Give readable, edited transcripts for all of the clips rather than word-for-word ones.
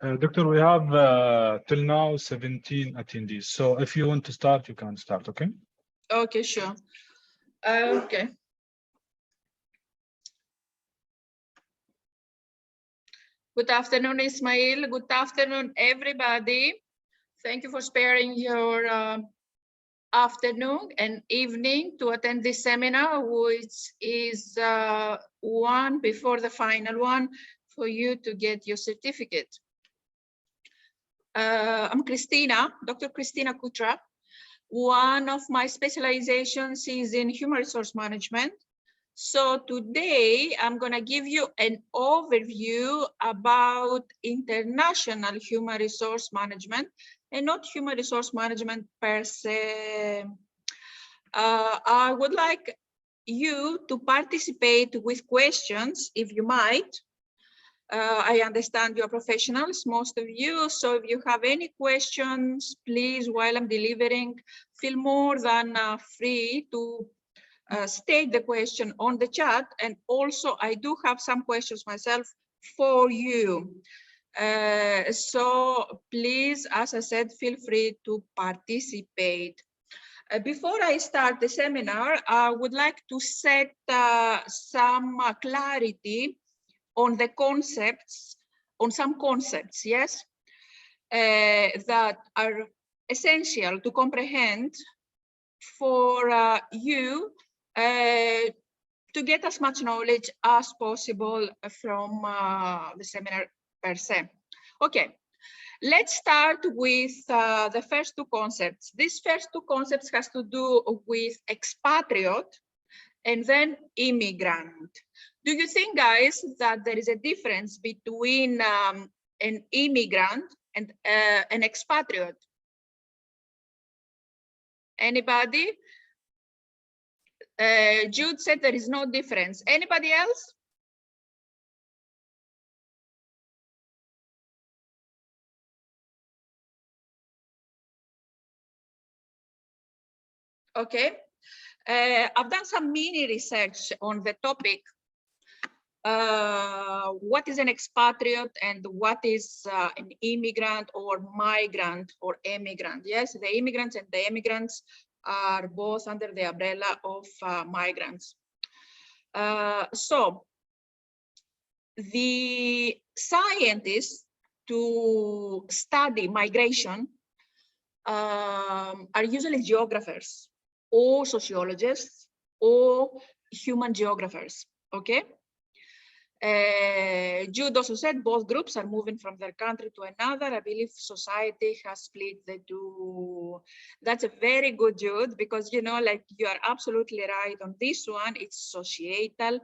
Doctor, we have till now 17 attendees. So if you want to start, you can start, okay? Okay, sure. Okay. Good afternoon, Ismail. Good afternoon, everybody. Thank you for sparing your afternoon and evening to attend this seminar, which is one before the final one for you to get your certificate. I'm Christina, Dr. Christina Kutra. One of my specializations is in human resource management. So today I'm going to give you an overview about international human resource management and not human resource management per se. I would like you to participate with questions if you might. I understand you're professionals, most of you. So if you have any questions, please, while I'm delivering, feel more than free to state the question on the chat. And also, I do have some questions myself for you. So please, as I said, feel free to participate. Before I start the seminar, I would like to set some clarity on the concepts, on some concepts, yes, that are essential to comprehend for you to get as much knowledge as possible from the seminar per se. Okay, let's start with the first two concepts. These first two concepts has to do with expatriate and then immigrant. Do you think, guys, that there is a difference between an immigrant and an expatriate? Anybody? Jude said there is no difference. Anybody else? Okay. I've done some mini research on the topic. What is an expatriate and what is an immigrant or migrant or emigrant? Yes, the immigrants and the emigrants are both under the umbrella of migrants. So the scientists to study migration are usually geographers or sociologists or human geographers, okay? Jude also said both groups are moving from their country to another. I believe society has split the two. That's a very good, Jude, because, you know, like you are absolutely right on this one. It's societal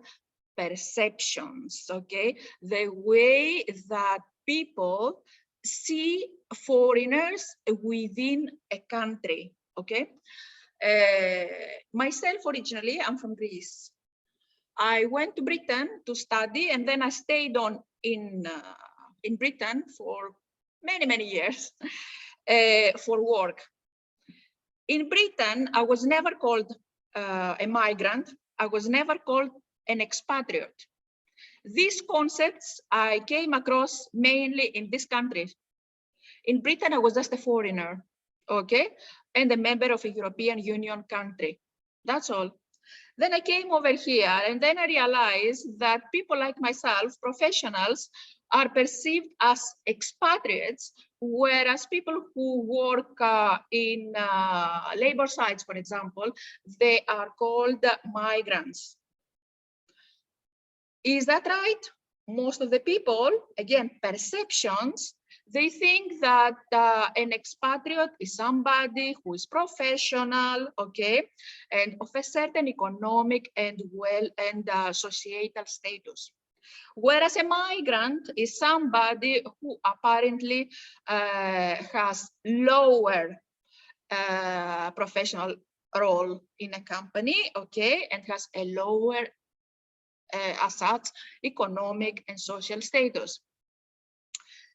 perceptions, okay? The way that people see foreigners within a country, okay? Myself, originally, I'm from Greece. I went to Britain to study, and then I stayed on in Britain for many, many years for work. In Britain, I was never called a migrant. I was never called an expatriate. These concepts I came across mainly in this country. In Britain, I was just a foreigner, okay, and a member of a European Union country. That's all. Then I came over here, and then I realized that people like myself, professionals, are perceived as expatriates, whereas people who work in labor sites, for example, they are called migrants. Is that right? Most of the people, again, perceptions, they think that an expatriate is somebody who is professional, okay, and of a certain economic and societal status. Whereas a migrant is somebody who apparently has lower professional role in a company, okay, and has a lower as such economic and social status.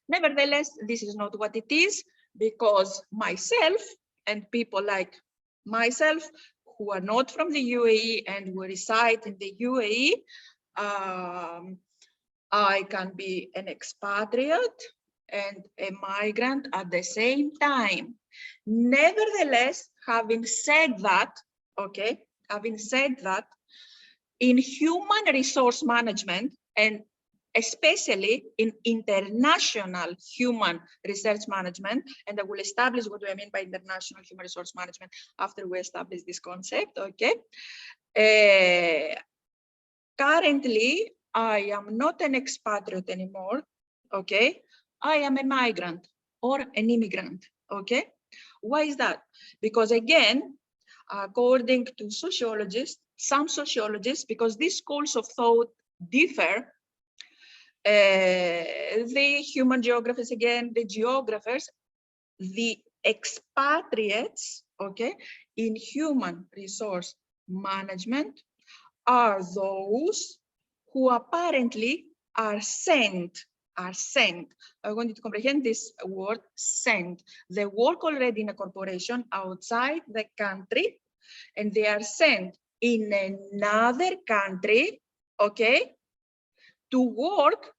Nevertheless, this is not what it is, because myself and people like myself who are not from the UAE and who reside in the UAE, I can be an expatriate and a migrant at the same time. Nevertheless, having said that, okay, having said that, in human resource management and especially in international human research management, and I will establish what do I mean by international human resource management after we establish this concept, okay? Currently, I am not an expatriate anymore, okay? I am a migrant or an immigrant, okay? Why is that? Because again, according to sociologists, some sociologists, because these schools of thought differ, the human geographers, again, the geographers, the expatriates, okay, in human resource management are those who apparently are sent. I want you to comprehend this word, sent. They work already in a corporation outside the country, and they are sent in another country, okay, to work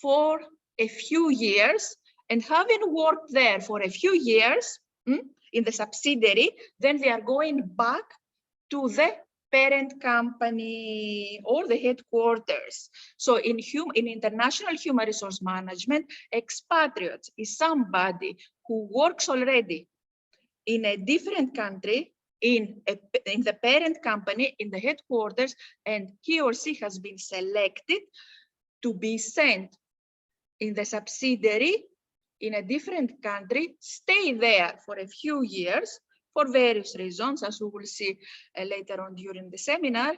for a few years, and having worked there for a few years in the subsidiary, then they are going back to the parent company or the headquarters. So in international human resource management, expatriates is somebody who works already in a different country, in the parent company, in the headquarters, and he or she has been selected to be sent in the subsidiary in a different country, stay there for a few years for various reasons, as we will see later on during the seminar.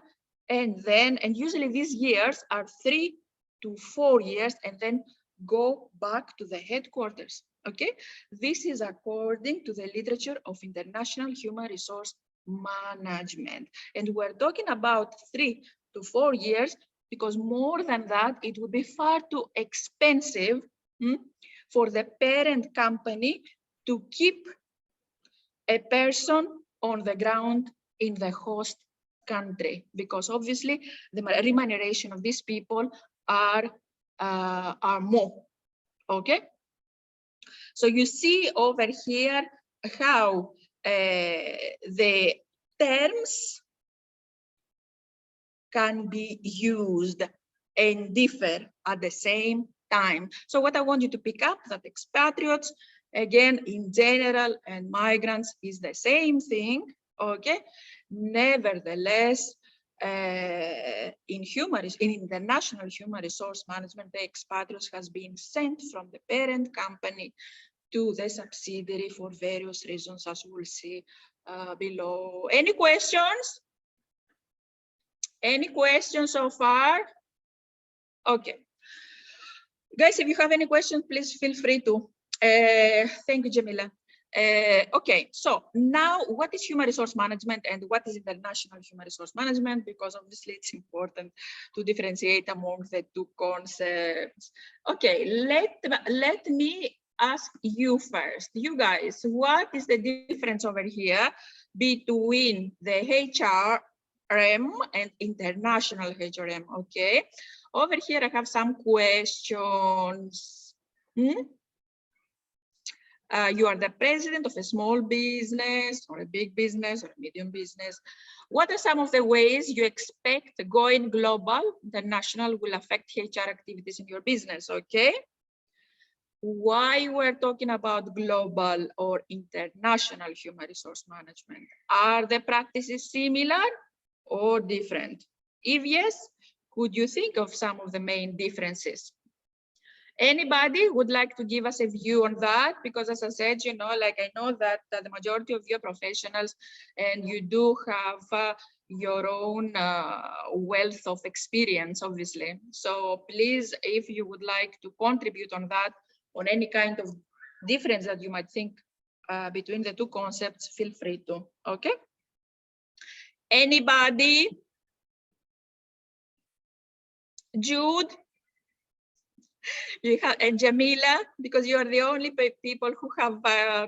And usually these years are 3 to 4 years, and then go back to the headquarters, okay? This is according to the literature of international human resource management. And we're talking about 3 to 4 years, because more than that, it would be far too expensive for the parent company to keep a person on the ground in the host country, because obviously the remuneration of these people are more, okay? So you see over here how the terms can be used and differ at the same time. So what I want you to pick up, that expatriates, again, in general, and migrants is the same thing, okay? Nevertheless, in international human resource management, the expatriates has been sent from the parent company to the subsidiary for various reasons, as we'll see below. Any questions? Any questions so far? Okay. Guys, if you have any questions, please feel free to. Thank you, Jamila. Okay, so now what is human resource management and what is international human resource management? Because obviously it's important to differentiate among the two concepts. Okay, let me ask you first. You guys, what is the difference over here between the HRM and international HRM? Okay, over here I have some questions. You are the president of a small business or a big business or a medium business. What are some of the ways you expect going global, international will affect HR activities in your business, okay? Why we're talking about global or international human resource management? Are the practices similar or different? If yes, could you think of some of the main differences? Anybody would like to give us a view on that? Because as I said, you know, like I know that the majority of you are professionals and you do have your own wealth of experience, obviously. So please, if you would like to contribute on that, on any kind of difference that you might think between the two concepts, feel free to, okay? Anybody? Jude? You have, and Jamila, because you are the only people who have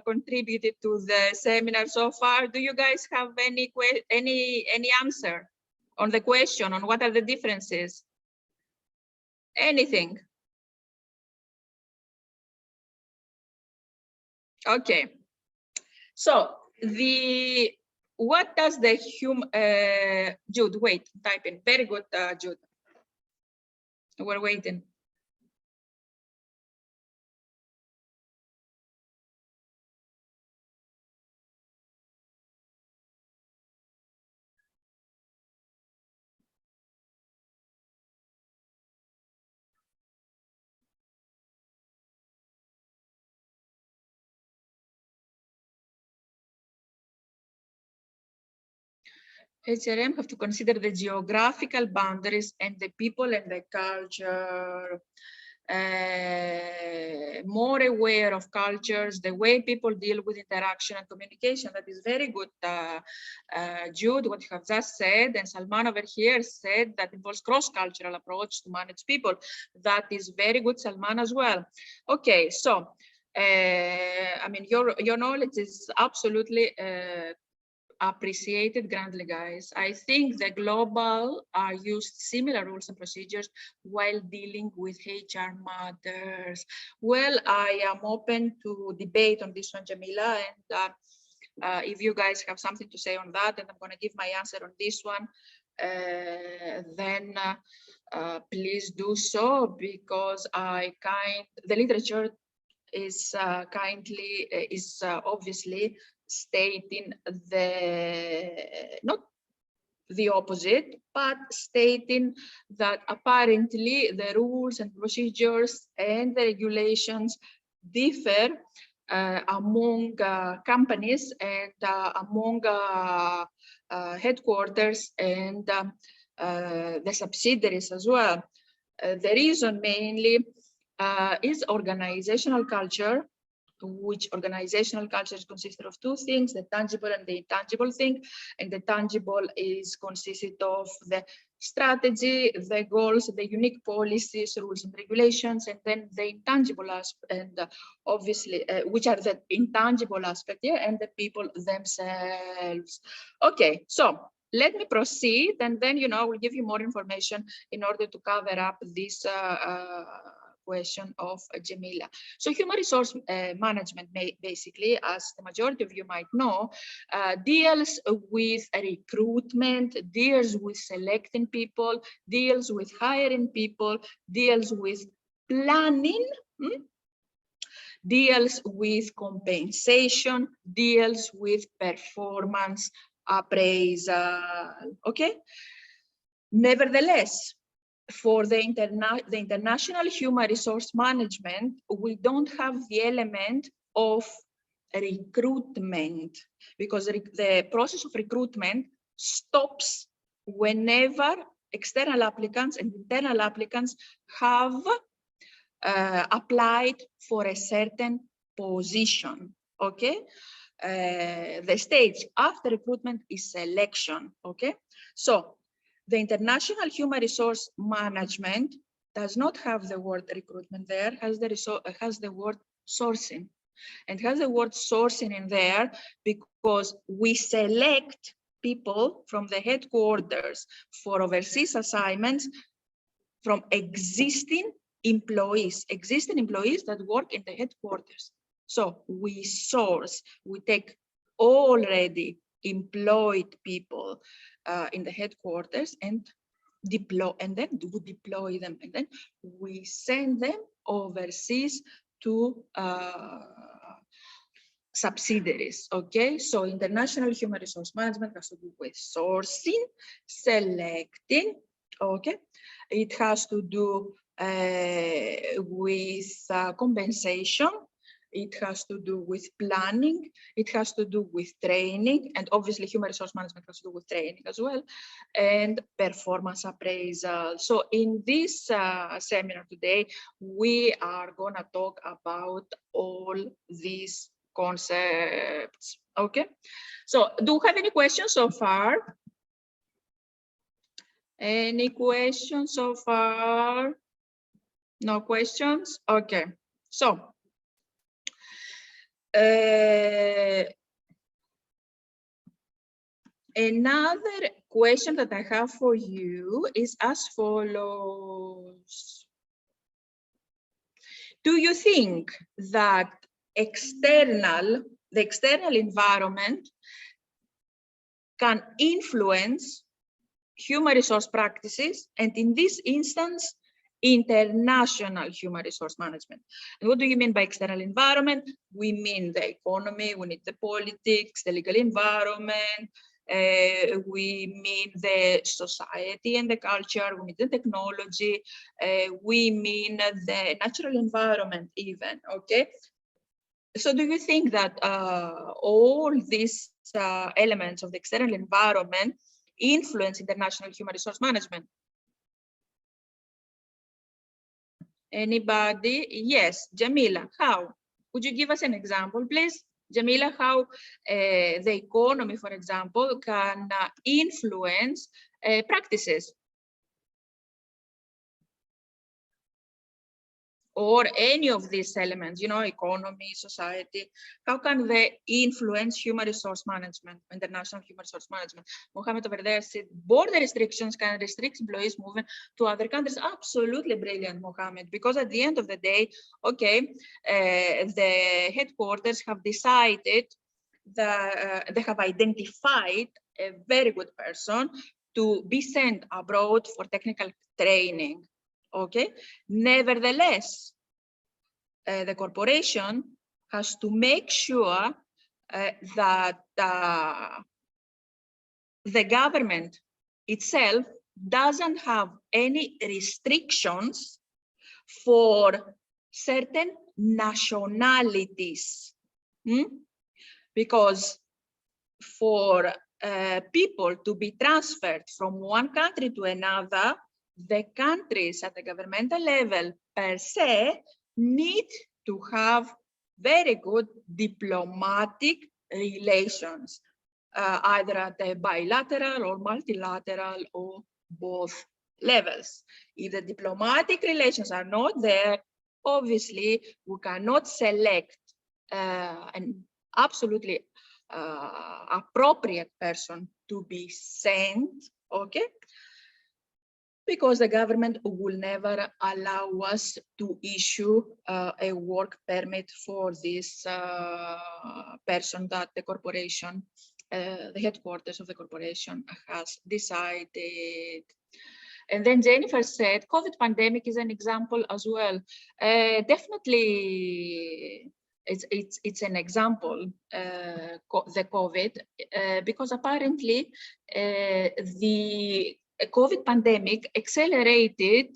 contributed to the seminar so far. Do you guys have any answer on the question on what are the differences? Anything? Okay. So what does the Jude, wait, type in. Very good, Jude. We're waiting. HRM have to consider the geographical boundaries and the people and the culture. More aware of cultures, the way people deal with interaction and communication. That is very good, Jude, what you have just said. And Salman over here said that involves cross-cultural approach to manage people. That is very good, Salman, as well. Okay, so I mean, your knowledge is absolutely appreciated grandly, guys. I think the global are used similar rules and procedures while dealing with HR matters. Well, I am open to debate on this one, Jamila, and if you guys have something to say on that, and I'm going to give my answer on this one, then please do so, because the literature is obviously stating not the opposite, but stating that apparently the rules and procedures and the regulations differ among companies and among headquarters and the subsidiaries as well. The reason mainly is organizational culture, which organizational cultures consist of two things, the tangible and the intangible thing. And the tangible is consisted of the strategy, the goals, the unique policies, rules and regulations, and then the intangible aspect, and obviously, which are the intangible aspect here, and the people themselves. Okay, so let me proceed, and then, you know, we'll give you more information in order to cover up this question of Jamila. So human resource management, basically, as the majority of you might know, deals with recruitment, deals with selecting people, deals with hiring people, deals with planning, deals with compensation, deals with performance appraisal. Okay. Nevertheless, for the international human resource management, we don't have the element of recruitment, because the process of recruitment stops whenever external applicants and internal applicants have applied for a certain position. Okay. The stage after recruitment is selection. Okay. So the international human resource management does not have the word recruitment there, has the word sourcing, and has the word sourcing in there because we select people from the headquarters for overseas assignments from existing employees that work in the headquarters. So we source, we take already employed people in the headquarters and deploy, and then we deploy them, and then we send them overseas to subsidiaries. Okay, so international human resource management has to do with sourcing, selecting. Okay, it has to do with compensation. It has to do with planning. It has to do with training, and obviously human resource management has to do with training as well, and performance appraisal. So in this seminar today, we are gonna talk about all these concepts. Okay, so do you have any questions so far? Any questions so far? No questions? Okay. So, another question that I have for you is as follows. Do you think that the external environment can influence human resource practices, and in this instance, international human resource management? And what do you mean by external environment? We mean the economy, we need the politics, the legal environment, we mean the society and the culture, we mean the technology, we mean the natural environment even, okay? So do you think that all these elements of the external environment influence international human resource management? Anybody? Yes, Jamila, how? Could you give us an example, please? Jamila, how the economy, for example, can influence practices? Or any of these elements, you know, economy, society, how can they influence human resource management, international human resource management? Mohammed over there said border restrictions can restrict employees moving to other countries. Absolutely brilliant, Mohammed, because at the end of the day, okay, the headquarters have decided that they have identified a very good person to be sent abroad for technical training. Okay, nevertheless, the corporation has to make sure that the government itself doesn't have any restrictions for certain nationalities. Because for people to be transferred from one country to another, the countries at the governmental level per se need to have very good diplomatic relations, either at the bilateral or multilateral or both levels. If the diplomatic relations are not there, obviously we cannot select an absolutely appropriate person to be sent, okay? Because the government will never allow us to issue a work permit for this person that the corporation, the headquarters of the corporation has decided. And then Jennifer said, COVID pandemic is an example as well. Definitely, it's an example, the COVID, because apparently the COVID pandemic accelerated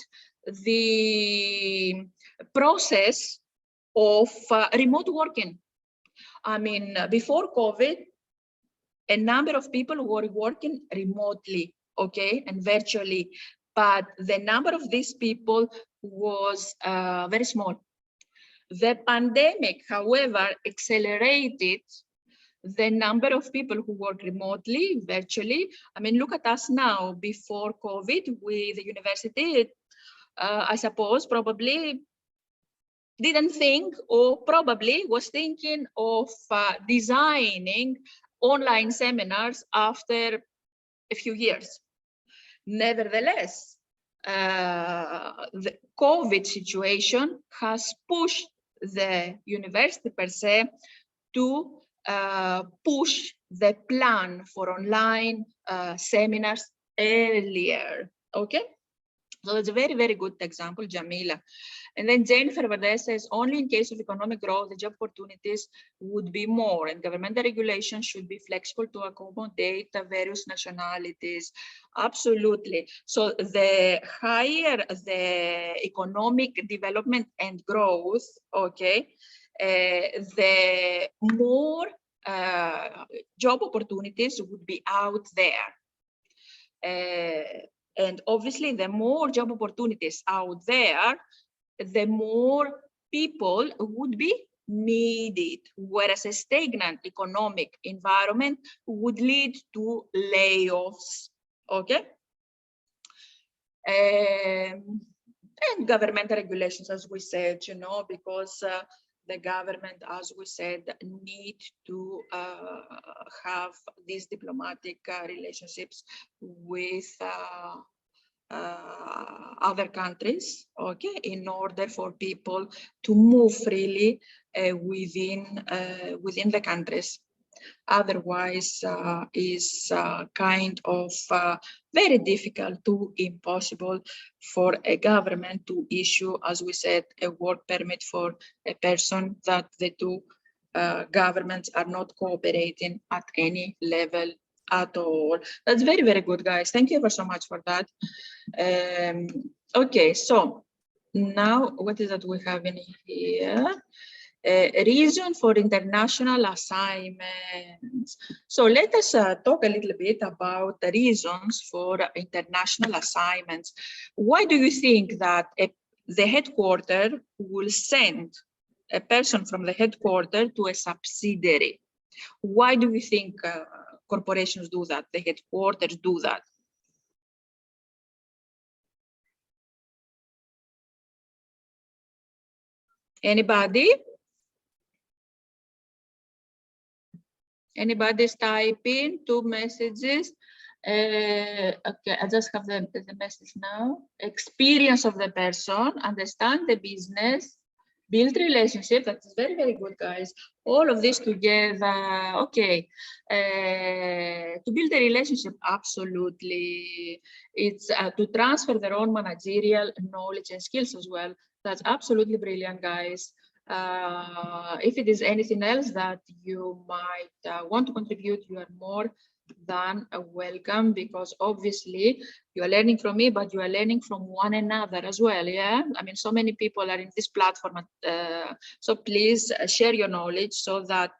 the process of remote working. I mean, before COVID, a number of people were working remotely, okay, and virtually, but the number of these people was very small. The pandemic, however, accelerated the number of people who work remotely, virtually. I mean, look at us now. Before COVID, with the university, I suppose probably didn't think, or probably was thinking of designing online seminars after a few years. Nevertheless, the COVID situation has pushed the university per se to push the plan for online seminars earlier, okay? So it's a very, very good example, Jamila. And then Jennifer Verde says, only in case of economic growth, the job opportunities would be more, and governmental regulations should be flexible to accommodate various nationalities. Absolutely. So the higher the economic development and growth, okay, the more job opportunities would be out there. And obviously, the more job opportunities out there, the more people would be needed, whereas a stagnant economic environment would lead to layoffs, okay? and governmental regulations, as we said, you know, because the government, as we said, need to have these diplomatic relationships with other countries, okay, in order for people to move freely within the countries. Otherwise, is kind of very difficult to impossible for a government to issue, as we said, a work permit for a person that the two governments are not cooperating at any level at all. That's very, very good, guys. Thank you ever so much for that. Okay, so now what is that we have in here? Reason for international assignments. So let us talk a little bit about the reasons for international assignments. Why do you think that the headquarter will send a person from the headquarter to a subsidiary? Why do you think corporations do that, the headquarters do that? Anybody? Anybody's typing 2 messages? Okay, I just have the message now. Experience of the person, understand the business, build relationship. That's very, very good, guys. All of this together. Okay. To build a relationship, absolutely. It's to transfer their own managerial knowledge and skills as well. That's absolutely brilliant, guys. If it is anything else that you might want to contribute, you are more than welcome, because obviously you are learning from me, but you are learning from one another as well. Yeah, I mean, so many people are in this platform, so please share your knowledge so that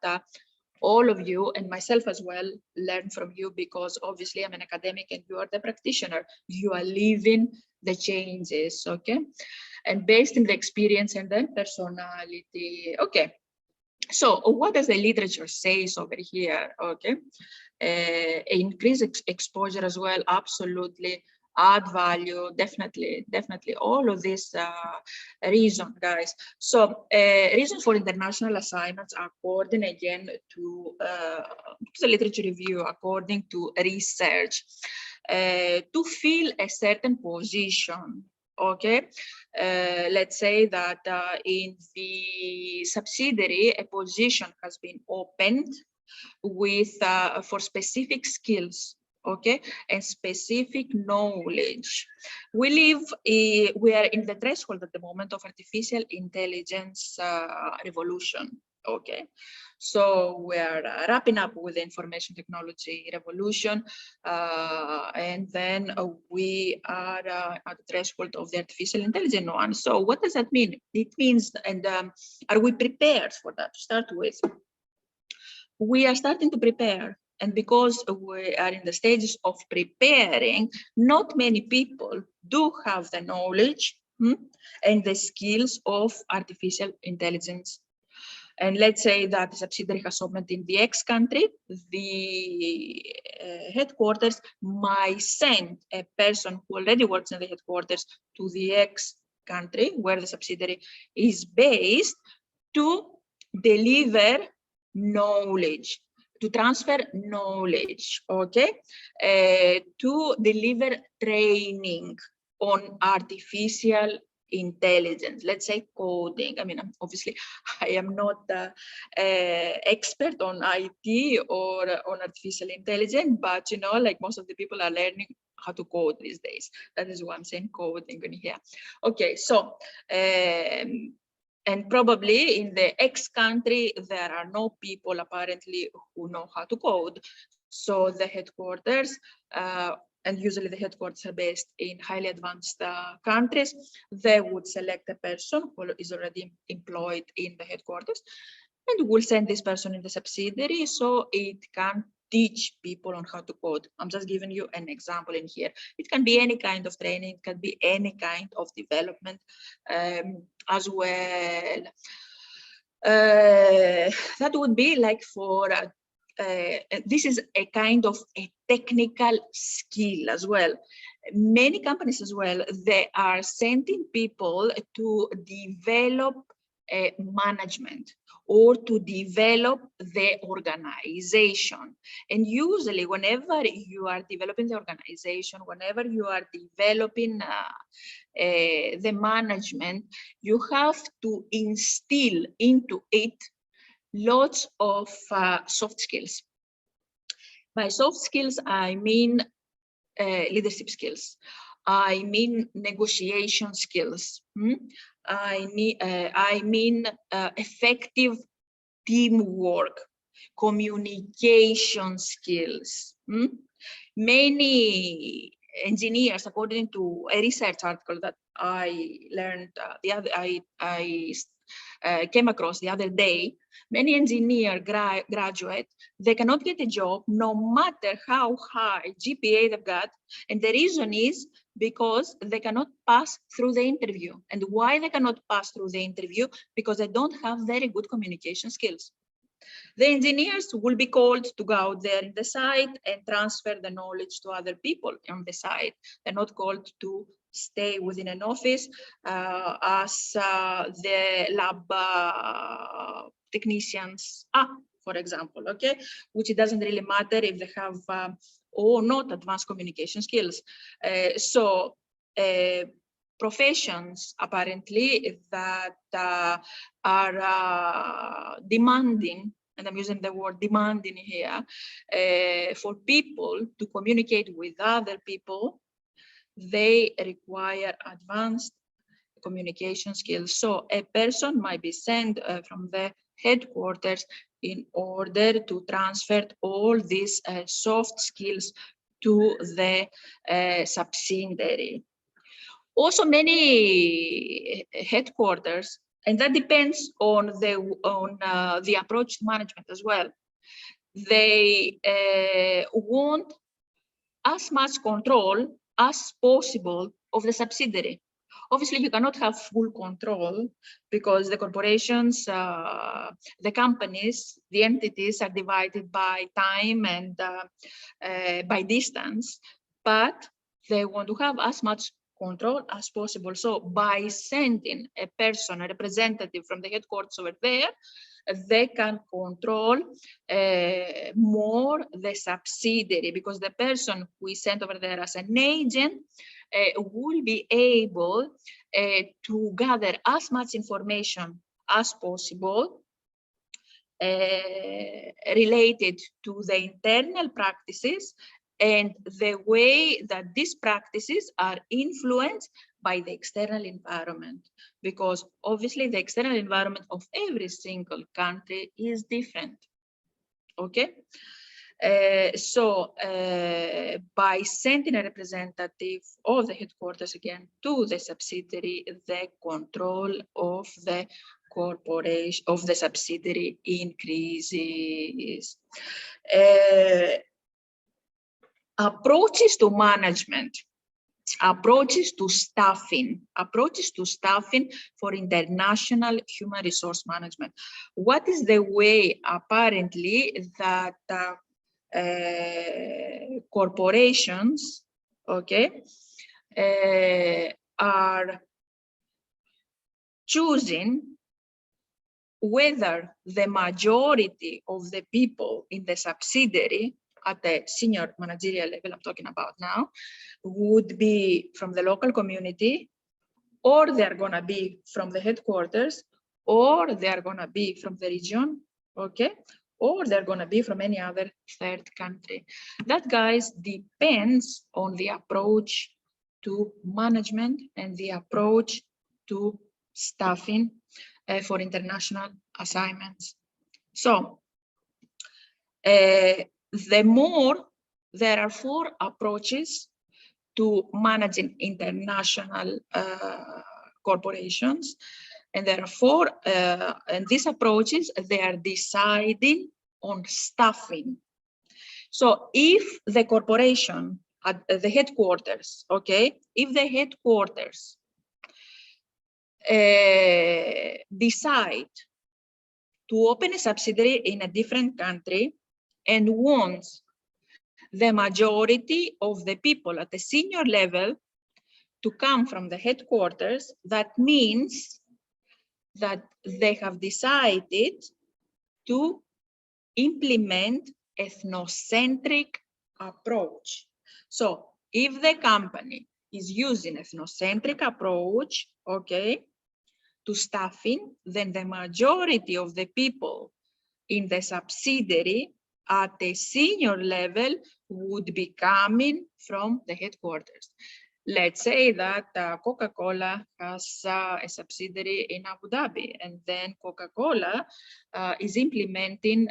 all of you and myself as well learn from you, because obviously I'm an academic and you are the practitioner. You are living the changes, okay? And based in the experience and then personality. Okay, so what does the literature says over here? Okay, increase exposure as well, absolutely. Add value, definitely, definitely. All of this reason, guys. So reasons for international assignments, according again to the literature review, according to research, to fill a certain position. Okay, let's say that in the subsidiary, a position has been opened with for specific skills, okay, and specific knowledge. We are in the threshold at the moment of artificial intelligence revolution. Okay, so we're wrapping up with the information technology revolution, and then we are at the threshold of the artificial intelligence one. So what does that mean? It means, and are we prepared for that to start with? We are starting to prepare, and because we are in the stages of preparing, not many people do have the knowledge and the skills of artificial intelligence. And let's say that the subsidiary has opened in the X country, the headquarters might send a person who already works in the headquarters to the X country, where the subsidiary is based, to deliver knowledge, to transfer knowledge, okay, to deliver training on artificial intelligence, let's say coding. I mean, obviously, I am not expert on IT or on artificial intelligence, but you know, like most of the people are learning how to code these days. That is why I'm saying coding in here. Okay, so and probably in the X country, there are no people apparently who know how to code. So the headquarters, and usually the headquarters are based in highly advanced countries, they would select a person who is already employed in the headquarters and will send this person in the subsidiary so it can teach people on how to code. I'm just giving you an example in here. It can be any kind of training, it can be any kind of development as well. That would be like for this is a kind of a technical skill as well. Many companies as well, they are sending people to develop management or to develop the organization. And usually whenever you are developing the organization, whenever you are developing the management, you have to instill into it lots of soft skills. By soft skills, I mean leadership skills. I mean negotiation skills. I mean effective teamwork, communication skills. Many engineers, according to a research article that I learned I came across the other day, many engineer graduate, they cannot get a job no matter how high GPA they've got. And the reason is because they cannot pass through the interview. And why they cannot pass through the interview? Because they don't have very good communication skills. The engineers will be called to go out there in the site and transfer the knowledge to other people on the site. They're not called to stay within an office as the lab technicians are, for example, okay? Which it doesn't really matter if they have or not advanced communication skills. Professions apparently that are demanding, and I'm using the word demanding here, for people to communicate with other people, they require advanced communication skills. So a person might be sent from the headquarters in order to transfer all these soft skills to the subsidiary. Also, many headquarters, and that depends on the approach to management as well. They want as much control as possible of the subsidiary. Obviously, you cannot have full control because the corporations, the companies, the entities are divided by time and by distance, but they want to have as much control as possible. So by sending a person, a representative from the headquarters over there, they can control more the subsidiary, because the person who is sent over there as an agent will be able to gather as much information as possible related to the internal practices and the way that these practices are influenced by the external environment, because obviously the external environment of every single country is different. Okay, by sending a representative of the headquarters again to the subsidiary, the control of the corporation, of the subsidiary increases. Approaches to management, approaches to staffing for international human resource management. What is the way apparently that corporations, okay, are choosing whether the majority of the people in the subsidiary at the senior managerial level I'm talking about now would be from the local community, or they're gonna be from the headquarters, or they're gonna be from the region, okay, or they're gonna be from any other third country. That, guys, depends on the approach to management and the approach to staffing for international assignments. So the more, there are 4 approaches to managing international corporations, and there are 4, and these approaches, they are deciding on staffing. So if the corporation at the headquarters, okay, if the headquarters decide to open a subsidiary in a different country, and wants the majority of the people at the senior level to come from the headquarters, that means that they have decided to implement ethnocentric approach. So if the company is using ethnocentric approach, okay, to staffing, then the majority of the people in the subsidiary at the senior level would be coming from the headquarters. Let's say that Coca-Cola has a subsidiary in Abu Dhabi, and then Coca-Cola is implementing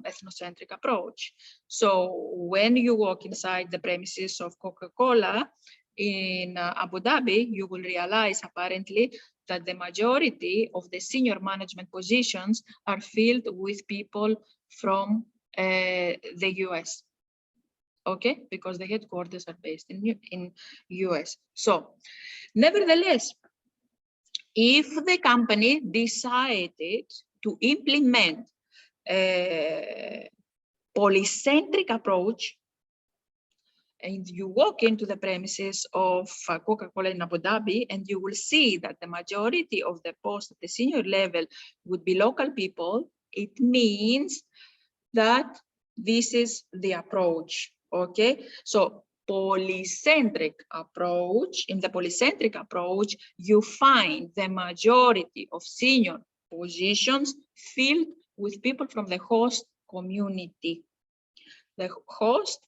ethnocentric approach. So when you walk inside the premises of Coca-Cola in Abu Dhabi, you will realize apparently that the majority of the senior management positions are filled with people from the US. Okay, because the headquarters are based in US. So nevertheless, if the company decided to implement a polycentric approach, and you walk into the premises of Coca-Cola in Abu Dhabi, and you will see that the majority of the posts at the senior level would be local people, it means that this is the approach. Okay, so polycentric approach, in the polycentric approach, you find the majority of senior positions filled with people from the host community. The host,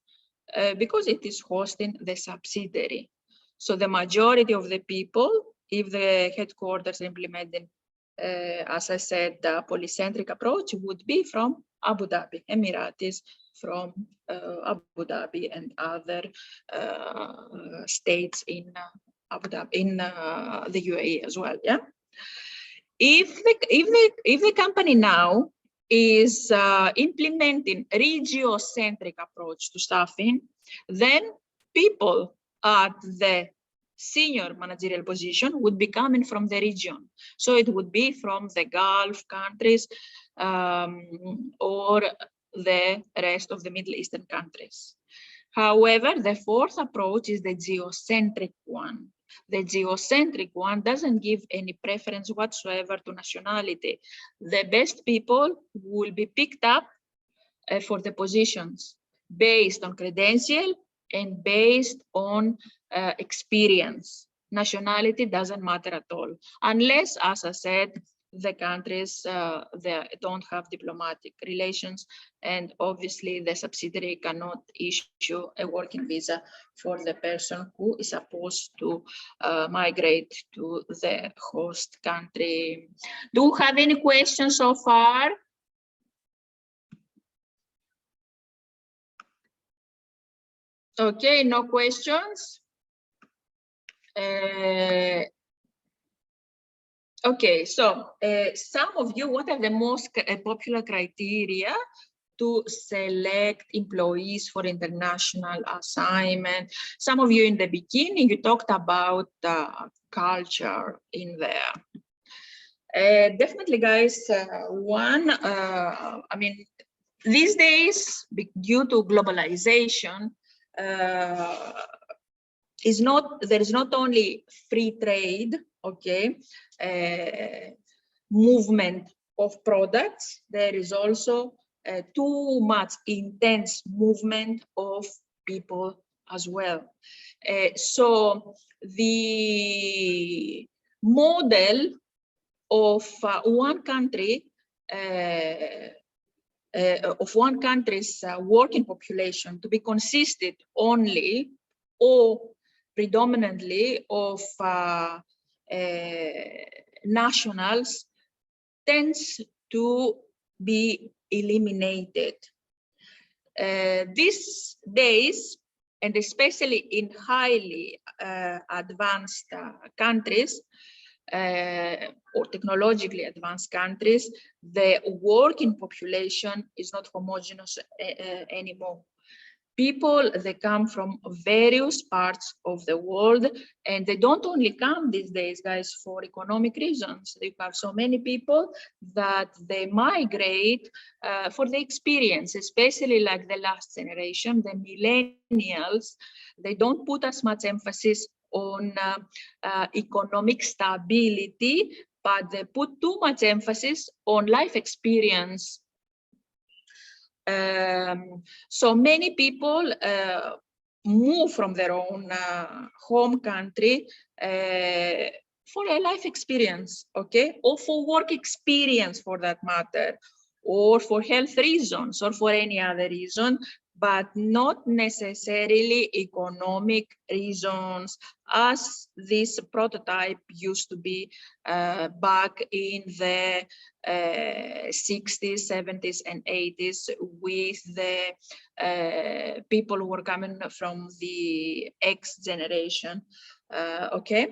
because it is hosting the subsidiary. So the majority of the people, if the headquarters implementing, as I said, the polycentric approach, would be from Abu Dhabi, Emiratis from Abu Dhabi and other states in Abu Dhabi, in the UAE as well. Yeah. If the company now is implementing regiocentric approach to staffing, then people at the senior managerial position would be coming from the region. So it would be from the Gulf countries or the rest of the Middle Eastern countries. However, the fourth approach is the geocentric one. The geocentric one doesn't give any preference whatsoever to nationality. The best people will be picked up for the positions based on credential and based on experience. Nationality doesn't matter at all, unless, as I said, the countries they don't have diplomatic relations, and obviously the subsidiary cannot issue a working visa for the person who is supposed to migrate to the host country. Do you have any questions so far? Okay, no questions. Okay, so some of you, what are the most popular criteria to select employees for international assignment? Some of you in the beginning, you talked about culture in there. Definitely, guys, one, I mean, these days, due to globalization, there is not only free trade, okay, movement of products, there is also too much intense movement of people as well. So the model of one country, of one country's working population to be consisted only or predominantly of nationals tends to be eliminated. These days, and especially in highly advanced countries, or technologically advanced countries, the working population is not homogeneous anymore. people, they come from various parts of the world, and they don't only come these days, guys, for economic reasons. They have so many people that they migrate for the experience, especially like the last generation, the millennials. They don't put as much emphasis on economic stability, but they put too much emphasis on life experience. So many people move from their own home country for a life experience, okay, or for work experience for that matter, or for health reasons, or for any other reason, but not necessarily economic reasons, as this prototype used to be back in the 60s, 70s, and 80s, with the people who were coming from the X generation. Okay.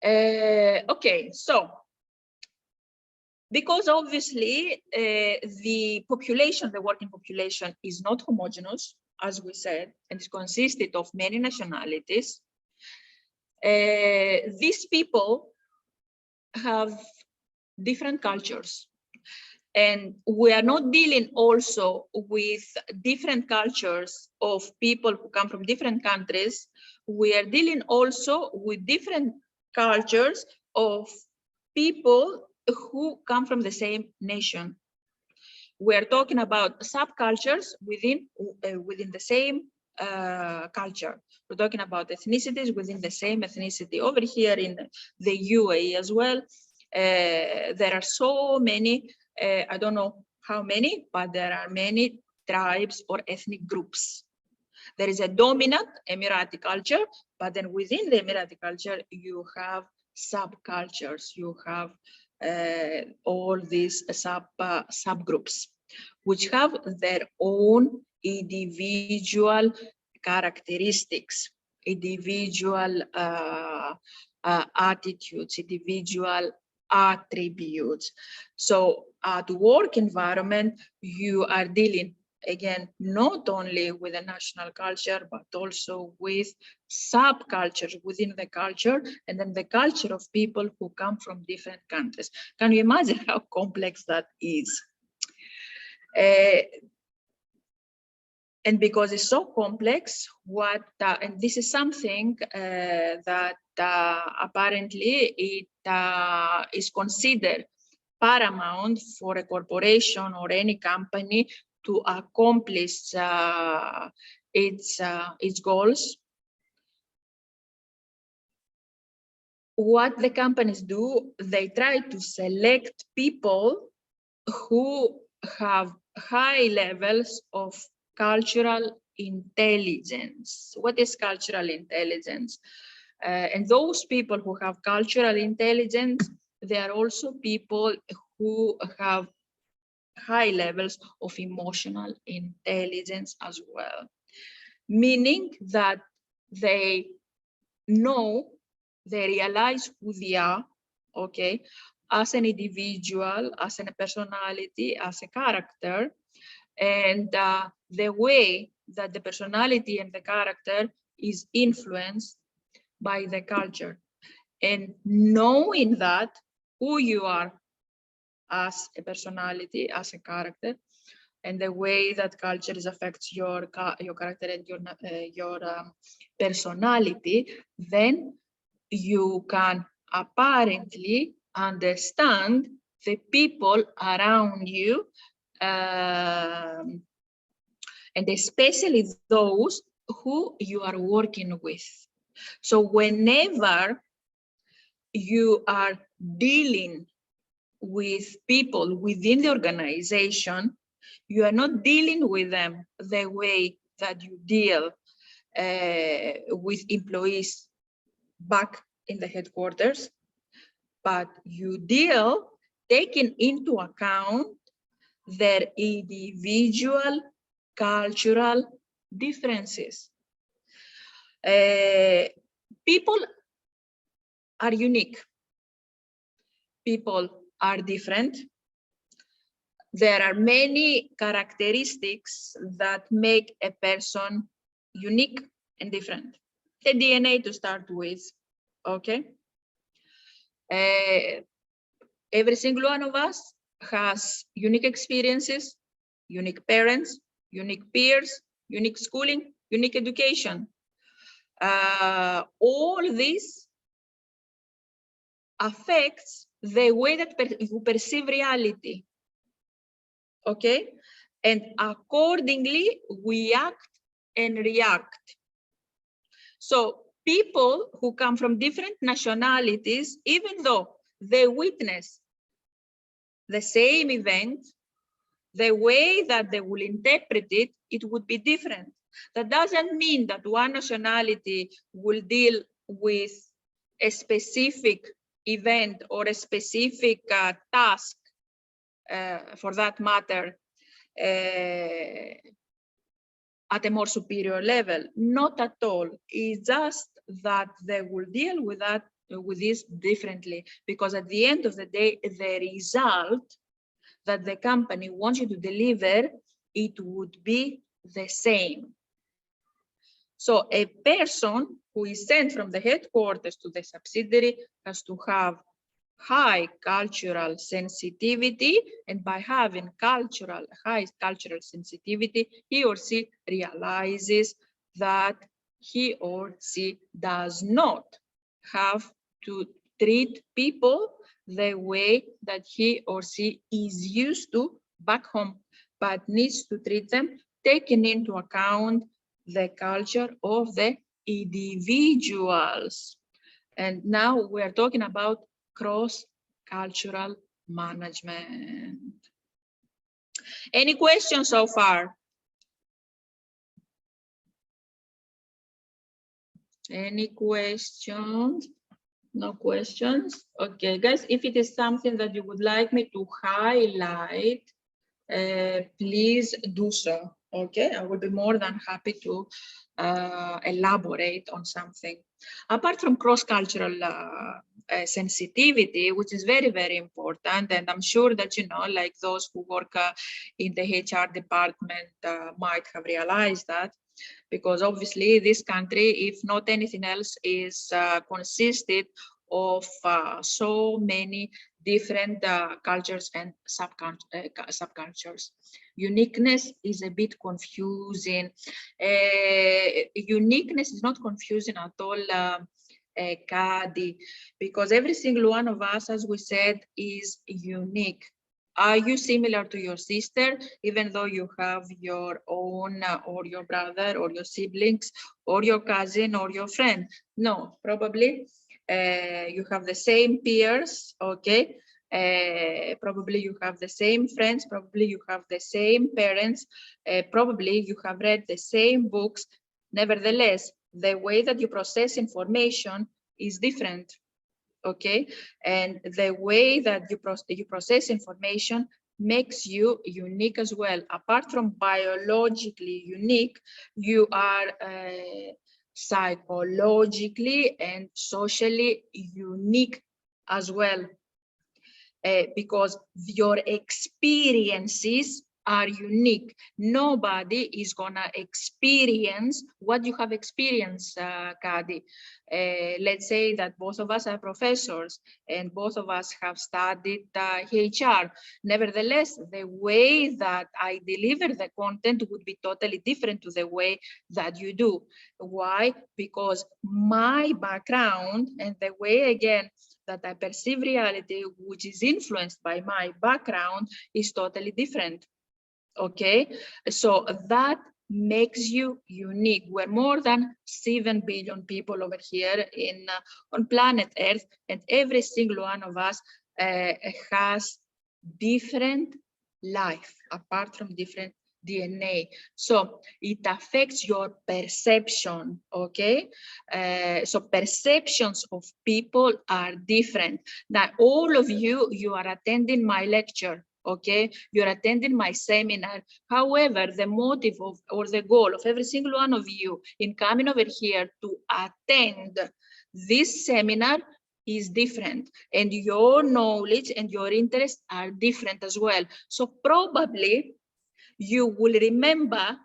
Okay, so because obviously the population, the working population, is not homogeneous, as we said, and is consisted of many nationalities. These people have different cultures, and we are not dealing also with different cultures of people who come from different countries. We are dealing also with different cultures of people who come from the same nation. We are talking about subcultures within the same culture. We're talking about ethnicities within the same ethnicity. Over here in the UAE as well, there are so many, I don't know how many, but there are many tribes or ethnic groups. There is a dominant Emirati culture, but then within the Emirati culture, you have subcultures, you have all these subgroups, which have their own individual characteristics, individual attitudes, individual attributes. So at work environment, you are dealing, again, not only with the national culture, but also with subcultures within the culture, and then the culture of people who come from different countries. Can you imagine how complex that is? And because it's so complex, and this is something that apparently it is considered paramount for a corporation or any company to accomplish its goals. What the companies do, they try to select people who have high levels of cultural intelligence. What is cultural intelligence? And those people who have cultural intelligence, they are also people who have high levels of emotional intelligence as well, meaning that they know, they realize who they are, okay, as an individual, as a personality, as a character, and the way that the personality and the character is influenced by the culture. And knowing that who you are as a personality, as a character, and the way that culture affects your character and your personality, then you can apparently understand the people around you, and especially those who you are working with. So whenever you are dealing with people within the organization, you are not dealing with them the way that you deal with employees back in the headquarters, but you deal taking into account their individual cultural differences. People are unique. People are different. there are many characteristics that make a person unique and different. The DNA to start with, okay? Every single one of us has unique experiences, unique parents, unique peers, unique schooling, unique education. All this affects the way that you perceive reality, okay? And accordingly, we act and react. So people who come from different nationalities, even though they witness the same event, the way that they will interpret it, it would be different. That doesn't mean that one nationality will deal with a specific event or a specific task, for that matter, at a more superior level. Not at all. It's just that they will deal with that, with this differently, because at the end of the day, the result that the company wants you to deliver, it would be the same. So a person who is sent from the headquarters to the subsidiary has to have high cultural sensitivity, and by having high cultural sensitivity, he or she realizes that he or she does not have to treat people the way that he or she is used to back home, but needs to treat them taking into account the culture of the individuals. And now we are talking about cross-cultural management. Any questions so far? Any questions? No questions? Okay, guys, if it is something that you would like me to highlight, please do so. Okay, I will be more than happy to elaborate on something. Apart from cross-cultural sensitivity, which is very, very important, and I'm sure that, you know, like those who work in the HR department might have realized that, because obviously this country, if not anything else, is consisted of so many different cultures and subcultures. Uniqueness is a bit confusing. Uniqueness is not confusing at all, Kadi, because every single one of us, as we said, is unique. Are you similar to your sister, even though you have your own or your brother or your siblings or your cousin or your friend? No, probably you have the same peers, okay? Probably you have the same friends, probably you have the same parents, probably you have read the same books. Nevertheless, the way that you process information is different. Okay, and the way that you process information makes you unique as well. Apart from biologically unique, you are psychologically and socially unique as well, because your experiences are unique. Nobody is gonna experience what you have experienced, Kadi. Let's say that both of us are professors and both of us have studied HR. Nevertheless, the way that I deliver the content would be totally different to the way that you do. Why? Because my background and the way, again, that I perceive reality, which is influenced by my background, is totally different. Okay, so that makes you unique. We're more than 7 billion people over here on planet Earth, and every single one of us has different life apart from different DNA. So it affects your perception, okay? So perceptions of people are different. Now, all of you, you are attending my lecture, okay? You're attending my seminar. However, the motive of, or the goal of every single one of you in coming over here to attend this seminar is different, and your knowledge and your interests are different as well. So probably you will remember,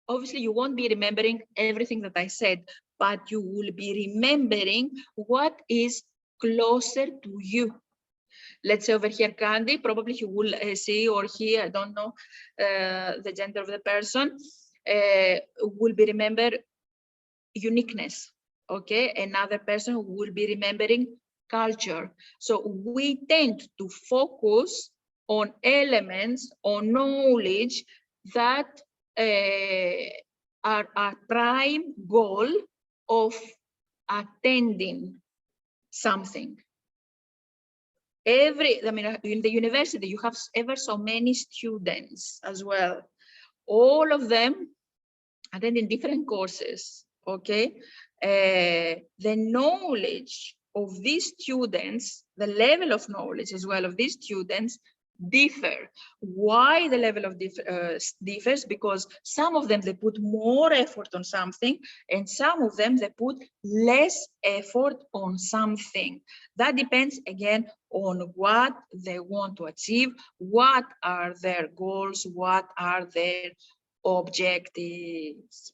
obviously you won't be remembering everything that I said, but you will be remembering what is closer to you. Let's say over here, Candy, probably you will see or hear, I don't know the gender of the person, will be remember uniqueness, okay? Another person will be remembering culture. So we tend to focus on elements, on knowledge that are our prime goal of attending something. I mean, in the university, you have ever so many students as well. All of them attending different courses, okay? The knowledge of these students, the level of knowledge as well of these students differ. Why the level of differs? Because some of them, they put more effort on something, and some of them, they put less effort on something. That depends, again, on what they want to achieve, what are their goals, what are their objectives.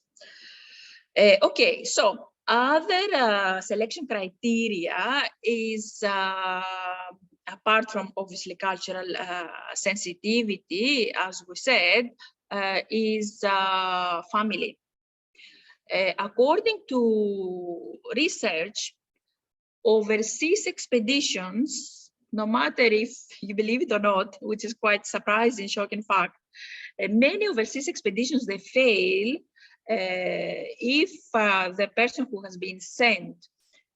Okay, so other selection criteria is, apart from obviously cultural sensitivity, as we said, is family. According to research, overseas expeditions, no matter if you believe it or not, which is quite surprising, shocking fact, many overseas expeditions, they fail if the person who has been sent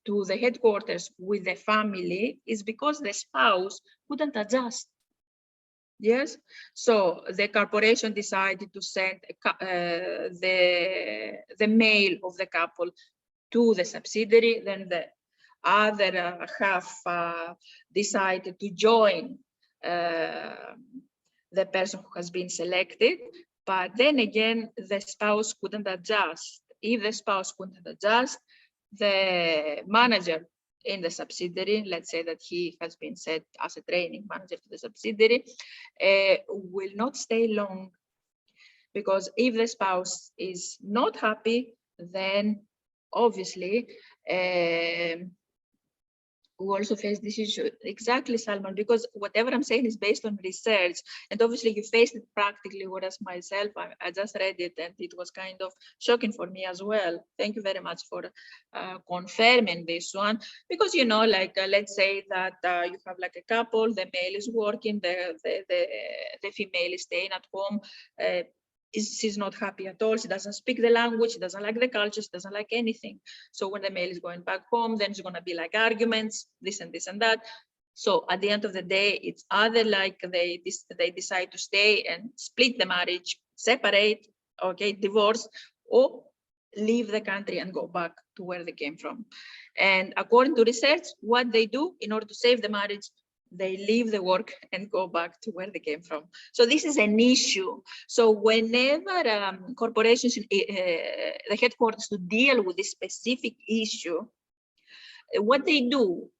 to the headquarters with the family is because the spouse couldn't adjust. Yes, so the corporation decided to send the male of the couple to the subsidiary, then the other half decided to join the person who has been selected, but then again, the spouse couldn't adjust. If the spouse couldn't adjust, the manager in the subsidiary, let's say that he has been set as a training manager to the subsidiary, will not stay long, because if the spouse is not happy, then obviously we also face this issue. Exactly, Salman, because whatever I'm saying is based on research, and obviously you faced it practically, whereas myself, I just read it and it was kind of shocking for me as well. Thank you very much for confirming this one, because, you know, like let's say that you have like a couple, the male is working, the female is staying at home, she's not happy at all. She doesn't speak the language. She doesn't like the culture. She doesn't like anything. So when the male is going back home, then it's going to be like arguments, this and this and that. So at the end of the day, it's either like they decide to stay and split the marriage, separate, okay, divorce, or leave the country and go back to where they came from. And according to research, what they do in order to save the marriage, they leave the work and go back to where they came from. So this is an issue. So whenever corporations, the headquarters, to deal with this specific issue, what they do,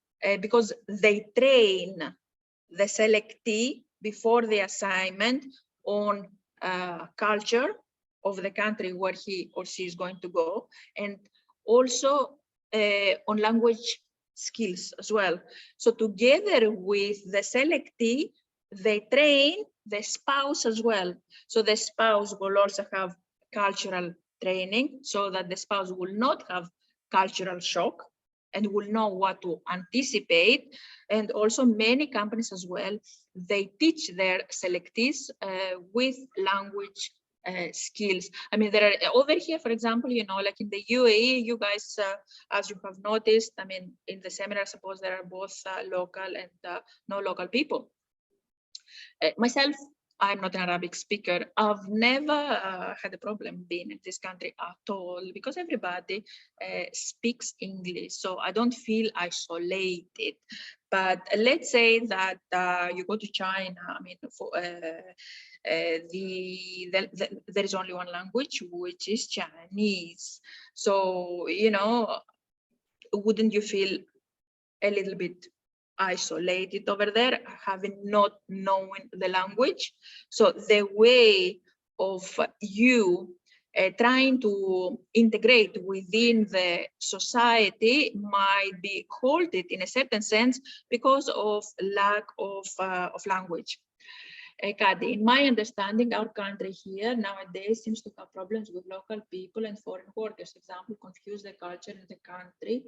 because they train the selectee before the assignment on culture of the country where he or she is going to go, and also on language skills as well. So together with the selectee, they train the spouse as well. So the spouse will also have cultural training, so that the spouse will not have cultural shock and will know what to anticipate. And also many companies as well, they teach their selectees with language skills. I mean, there are over here, for example, you know, like in the UAE, you guys, as you have noticed, I mean, in the seminar, suppose there are both local and no local people. Myself, I'm not an Arabic speaker. I've never had a problem being in this country at all, because everybody speaks English. So I don't feel isolated. But let's say that you go to China, I mean, for, there is only one language, which is Chinese. So, you know, wouldn't you feel a little bit isolated over there, having not known the language. So the way of you trying to integrate within the society might be halted in a certain sense because of lack of language. Kadi, in my understanding, our country here nowadays seems to have problems with local people and foreign workers. Example, confuse the culture in the country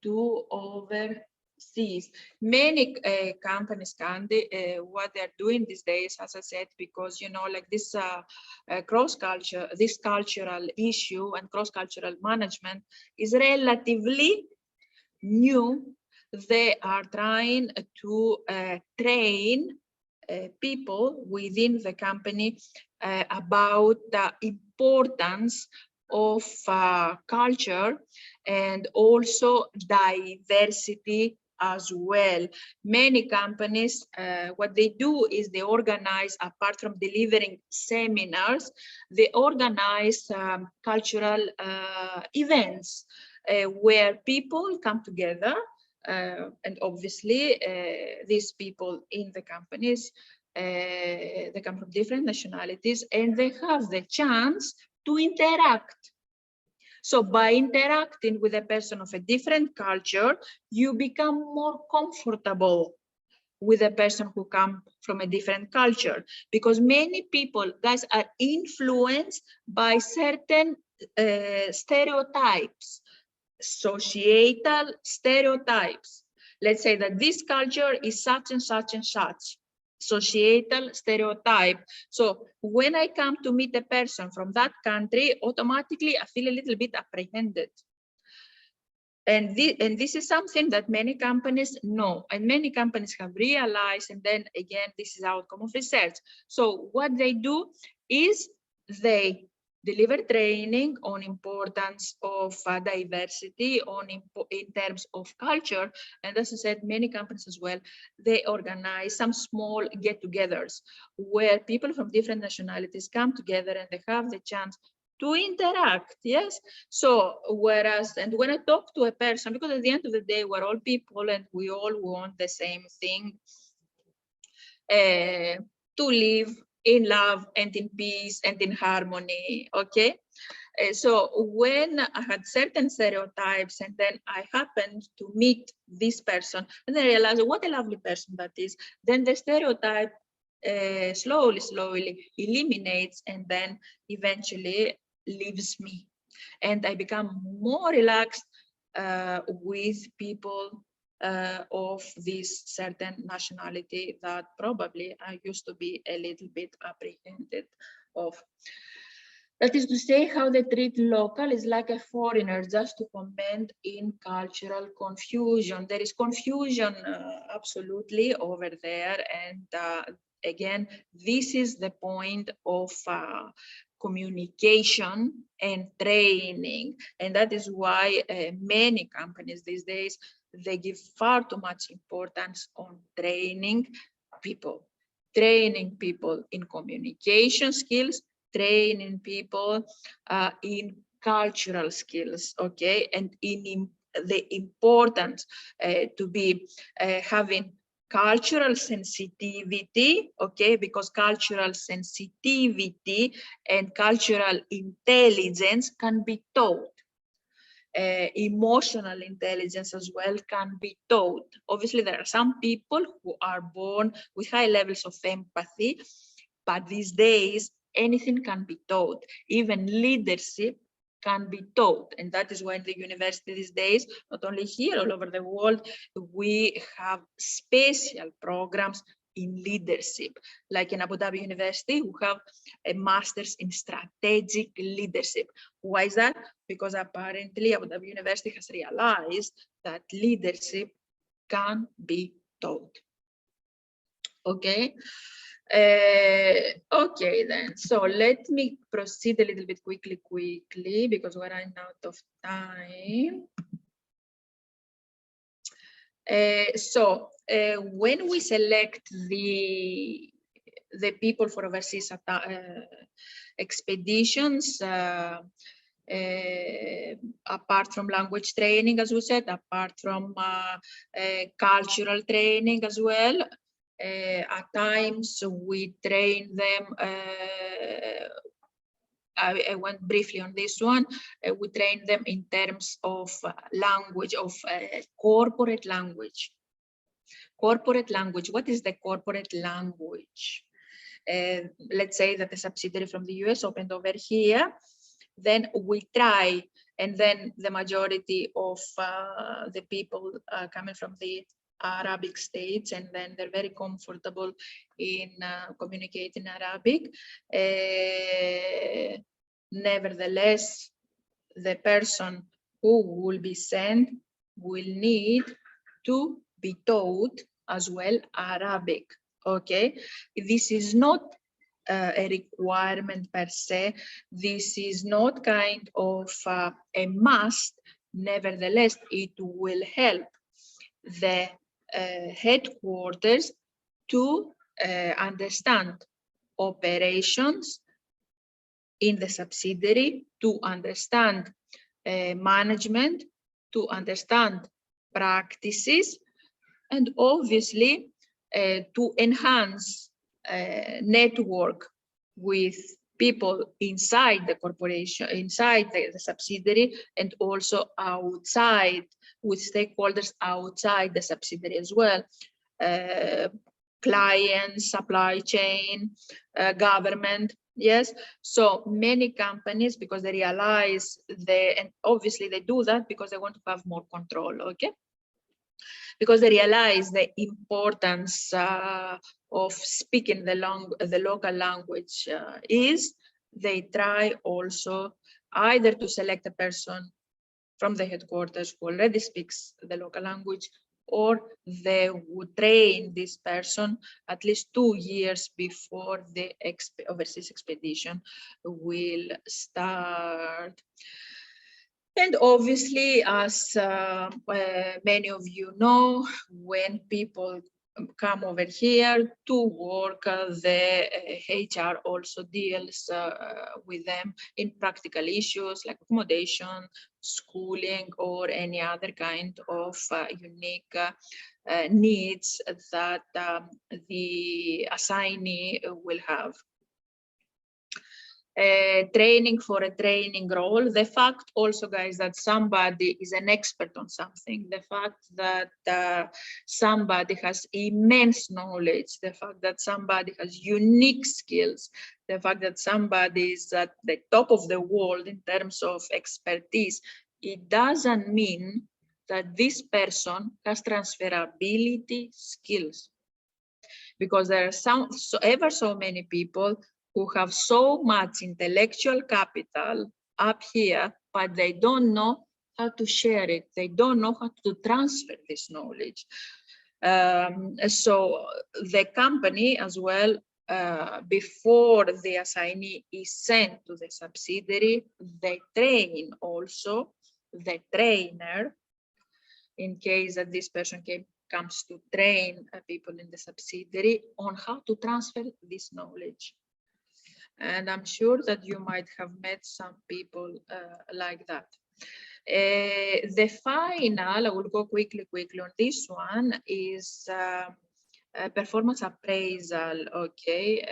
to overseas. Many companies, Candy, what they're doing these days, as I said, because, you know, like this cross-culture, this cultural issue and cross-cultural management is relatively new. They are trying to train people within the company about the importance of culture and also diversity as well. Many companies, what they do is they organize, apart from delivering seminars, they organize cultural events where people come together. And obviously, these people in the companies, they come from different nationalities and they have the chance to interact. So by interacting with a person of a different culture, you become more comfortable with a person who comes from a different culture, because many people, guys, are influenced by certain stereotypes. Societal stereotypes. Let's say that this culture is such and such and such. Societal stereotype. So when I come to meet a person from that country, automatically I feel a little bit apprehended. And this is something that many companies know, and many companies have realized, and then again, this is outcome of research. So what they do is they deliver training on importance of diversity, in terms of culture. And as I said, many companies as well, they organize some small get-togethers where people from different nationalities come together and they have the chance to interact, yes? So whereas, and when I talk to a person, because at the end of the day, we're all people and we all want the same thing, to live in love and in peace and in harmony, okay? So when I had certain stereotypes and then I happened to meet this person and then I realized what a lovely person that is, then the stereotype slowly eliminates and then eventually leaves me. And I become more relaxed with people of this certain nationality that probably I used to be a little bit apprehended of. That is to say, how they treat local is like a foreigner, just to comment in cultural confusion. There is confusion absolutely over there. And again, this is the point of communication and training. And that is why many companies these days, they give far too much importance on training people in communication skills, training people in cultural skills, okay, and in the importance to be having cultural sensitivity, okay, because cultural sensitivity and cultural intelligence can be taught. Emotional intelligence as well can be taught. Obviously, there are some people who are born with high levels of empathy, but these days, anything can be taught. Even leadership can be taught. And that is why in the university these days, not only here, all over the world, we have special programs in leadership. Like in Abu Dhabi University, we have a master's in strategic leadership. Why is that? Because apparently Abu Dhabi University has realized that leadership can be taught. Okay. Okay then, so let me proceed a little bit quickly because we're running out of time. When we select the people for overseas expeditions, apart from language training, as we said, apart from cultural training as well. At times we train them, I went briefly on this one. We train them in terms of language, of corporate language. Corporate language, what is the corporate language? Let's say that a subsidiary from the US opened over here, then we try, and then the majority of the people coming from the Arabic states, and then they're very comfortable in communicating Arabic. Nevertheless, the person who will be sent will need to be taught as well Arabic. Okay, this is not a requirement per se. This is not kind of a must. Nevertheless, it will help the headquarters to understand operations in the subsidiary, to understand management, to understand practices, and obviously to enhance network with people inside the corporation, inside the subsidiary, and also outside, with stakeholders outside the subsidiary as well. Clients, supply chain, government. Yes, so many companies, because they realize and obviously they do that because they want to have more control, okay? Because they realize the importance of speaking the local language is, they try also either to select a person from the headquarters who already speaks the local language, or they would train this person at least 2 years before the overseas expedition will start. And obviously, as many of you know, when people come over here to work, the HR also deals with them in practical issues like accommodation, schooling, or any other kind of unique needs that the assignee will have. Training for a training role, the fact also, guys, that somebody is an expert on something, the fact that somebody has immense knowledge, the fact that somebody has unique skills, the fact that somebody is at the top of the world in terms of expertise, it doesn't mean that this person has transferability skills, because there are ever so many people who have so much intellectual capital up here, but they don't know how to share it. They don't know how to transfer this knowledge. So the company as well, before the assignee is sent to the subsidiary, they train also the trainer, in case that this person comes to train people in the subsidiary, on how to transfer this knowledge. And I'm sure that you might have met some people like that. The final, I will go quickly on this one, is performance appraisal, okay?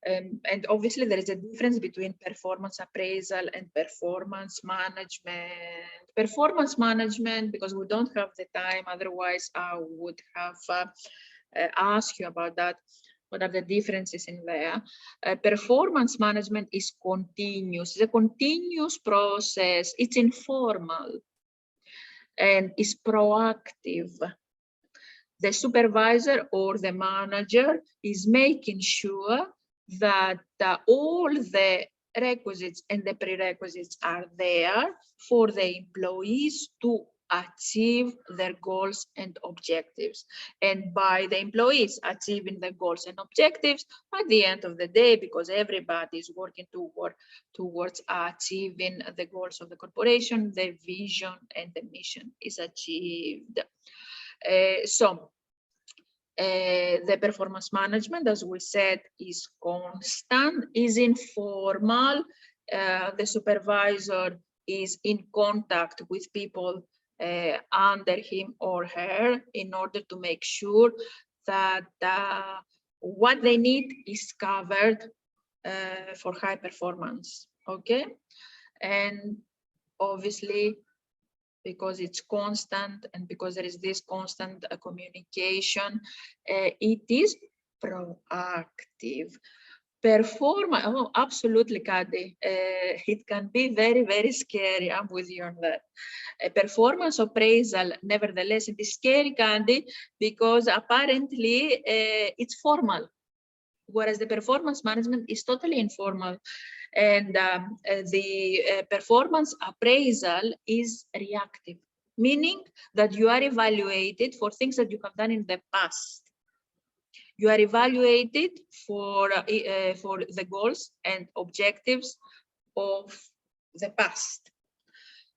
And obviously there is a difference between performance appraisal and performance management. Performance management, because we don't have the time, otherwise I would have asked you about that. What are the differences in there? Performance management is continuous. It's a continuous process. It's informal and is proactive. The supervisor or the manager is making sure that all the requisites and the prerequisites are there for the employees to achieve their goals and objectives. And by the employees achieving the goals and objectives, at the end of the day, because everybody is working towards achieving the goals of the corporation, the vision and the mission is achieved. The performance management, as we said, is constant, is informal, the supervisor is in contact with people under him or her in order to make sure that what they need is covered for high performance. Okay, and obviously, because it's constant and because there is this constant communication, it is proactive. Performance, oh, absolutely, Kadi. It can be very, very scary. I'm with you on that. A performance appraisal, nevertheless, it is scary, Kadi, because apparently it's formal, whereas the performance management is totally informal. And the performance appraisal is reactive, meaning that you are evaluated for things that you have done in the past. You are evaluated for the goals and objectives of the past.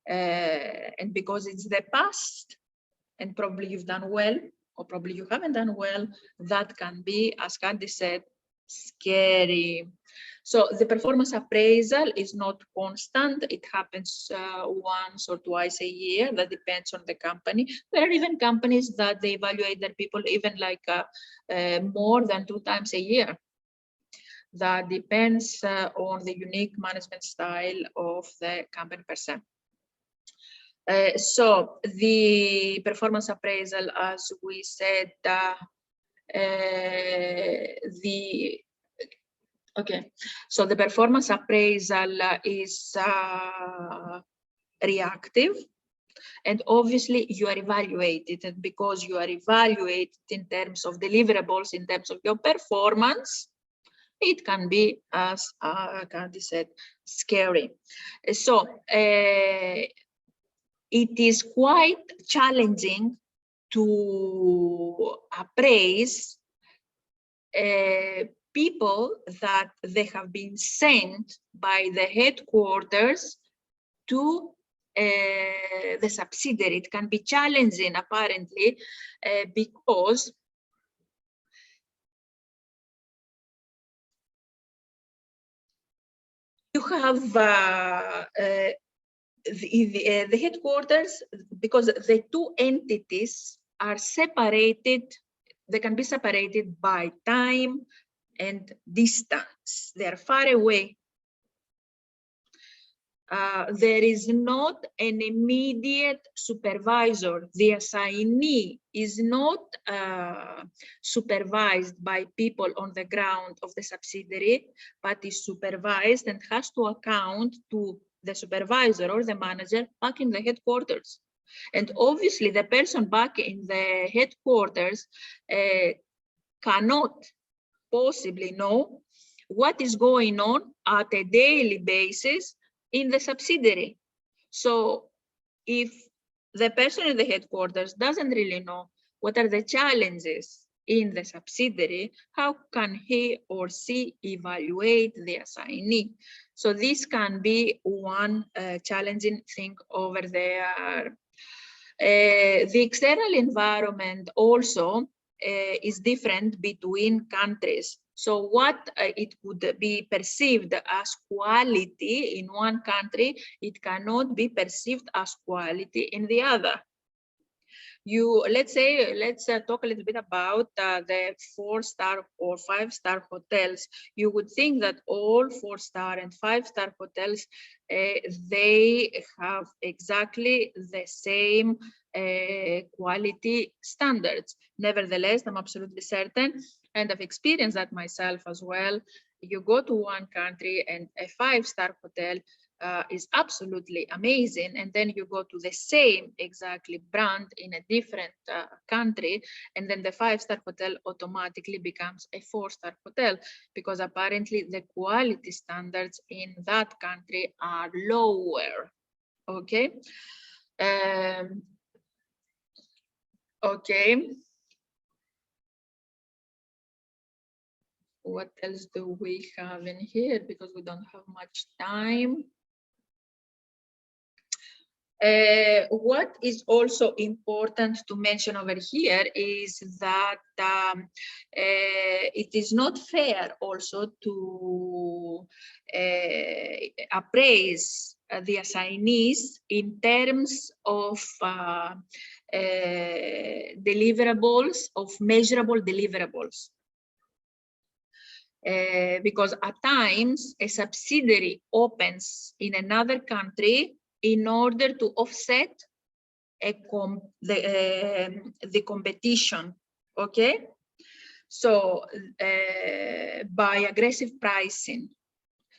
And because it's the past, and probably you've done well, or probably you haven't done well, that can be, as Candy said, scary. So the performance appraisal is not constant. It happens once or twice a year. That depends on the company. There are even companies that they evaluate their people even like more than 2 times a year. That depends on the unique management style of the company per se. So the performance appraisal, as we said, so the performance appraisal is reactive, and obviously you are evaluated, and because you are evaluated in terms of deliverables, in terms of your performance, it can be, as Candy said, scary. So it is quite challenging to appraise people that they have been sent by the headquarters to the subsidiary. It can be challenging, apparently, because you have the headquarters, because the two entities are separated. They can be separated by time and distance. They are far away. There is not an immediate supervisor. The assignee is not supervised by people on the ground of the subsidiary, but is supervised and has to account to the supervisor or the manager back in the headquarters. And obviously the person back in the headquarters cannot possibly know what is going on at a daily basis in the subsidiary. So if the person in the headquarters doesn't really know what are the challenges in the subsidiary, how can he or she evaluate the assignee? So this can be one challenging thing over there. The external environment also is different between countries. So what it would be perceived as quality in one country, it cannot be perceived as quality in the other. Let's talk a little bit about the 4-star or 5-star hotels. You would think that all 4-star and 5-star hotels, they have exactly the same quality standards. Nevertheless, I'm absolutely certain, and I've experienced that myself as well. You go to one country and a 5-star hotel is absolutely amazing, and then you go to the same exactly brand in a different country, and then the 5-star hotel automatically becomes a 4-star hotel, because apparently the quality standards in that country are lower. Okay. Okay. What else do we have in here? Because we don't have much time. What is also important to mention over here is that it is not fair also to appraise the assignees in terms of deliverables, of measurable deliverables. Because at times a subsidiary opens in another country in order to offset the competition, okay? So by aggressive pricing.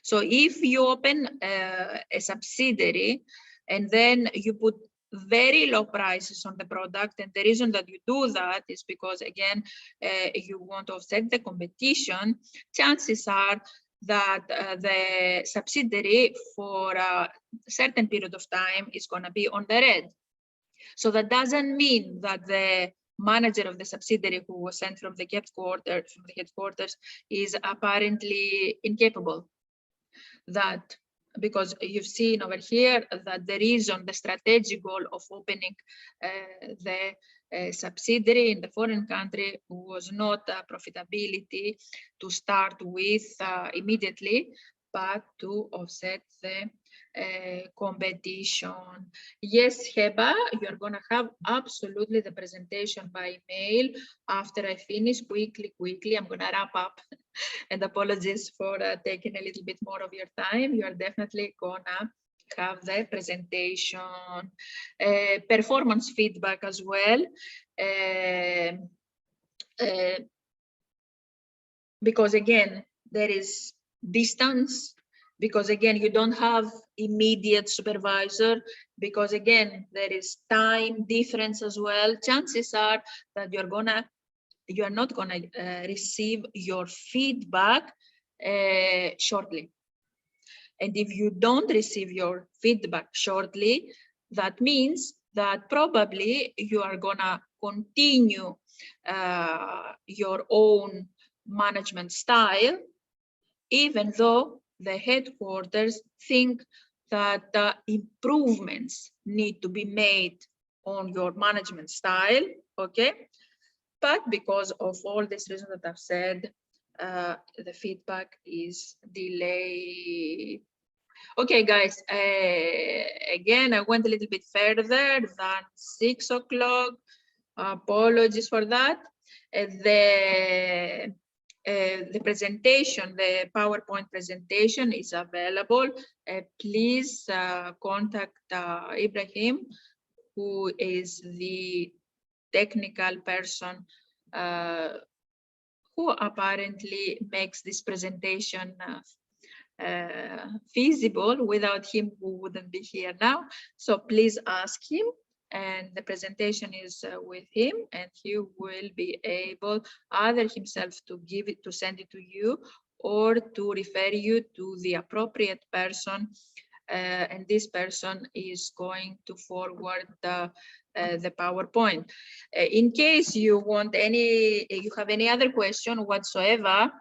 So if you open a subsidiary and then you put very low prices on the product, and the reason that you do that is because, again, you want to offset the competition, chances are that the subsidiary for a certain period of time is going to be on the red. So that doesn't mean that the manager of the subsidiary who was sent from the headquarters is apparently incapable. That because you've seen over here that the reason, the strategic goal of opening the subsidiary in the foreign country was not profitability to start with immediately, but to offset the competition. Yes, Heba, you're going to have absolutely the presentation by mail after I finish. Quickly, I'm going to wrap up. And apologies for taking a little bit more of your time. You are definitely going to have the presentation, performance feedback as well. Because again, there is distance, because again, you don't have immediate supervisor, because again, there is time difference as well. Chances are that you are not gonna receive your feedback shortly. And if you don't receive your feedback shortly, that means that probably you are gonna continue your own management style, even though the headquarters think that improvements need to be made on your management style, okay? But because of all these reasons that I've said, the feedback is delayed. Okay, guys, again, I went a little bit further than 6 o'clock. Apologies for that. The presentation, the PowerPoint presentation is available. Please contact Ibrahim, who is the technical person who apparently makes this presentation feasible. Without him, we wouldn't be here now. So please ask him, and the presentation is with him, and he will be able either himself to give it, to send it to you, or to refer you to the appropriate person. And this person is going to forward the PowerPoint. In case you want you have any other question whatsoever,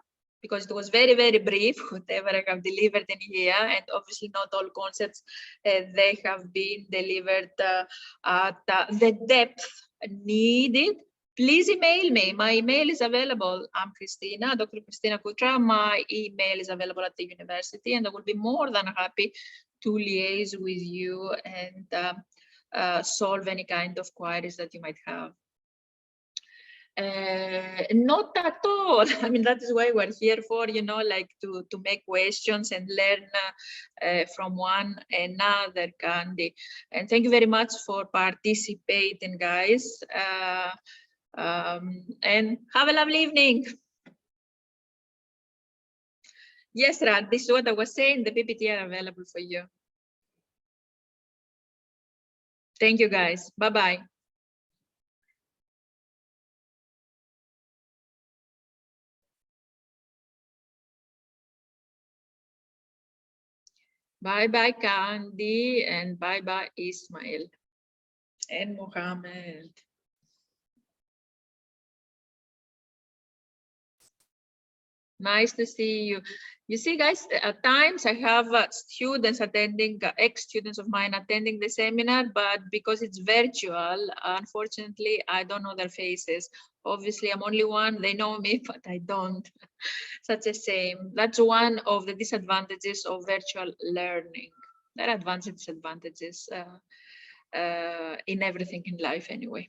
because it was very, very brief, whatever I have delivered in here, and obviously not all concepts, they have been delivered at the depth needed. Please email me. My email is available. I'm Christina, Dr. Christina Kutra. My email is available at the university, and I will be more than happy to liaise with you and solve any kind of queries that you might have. Not at all. I mean, that is why we're here for, you know, like to make questions and learn from one another, Candy. And thank you very much for participating, guys. And have a lovely evening. Yes, Rad, this is what I was saying. The PPT are available for you. Thank you, guys. Bye-bye. Bye-bye, Candy, and bye-bye, Ismail and Mohammed. Nice to see you. You see, guys, at times I have students attending, ex-students of mine attending the seminar, but because it's virtual, unfortunately, I don't know their faces. Obviously, I'm only one. They know me, but I don't. Such a shame. That's one of the disadvantages of virtual learning. There are advantages, disadvantages in everything in life anyway.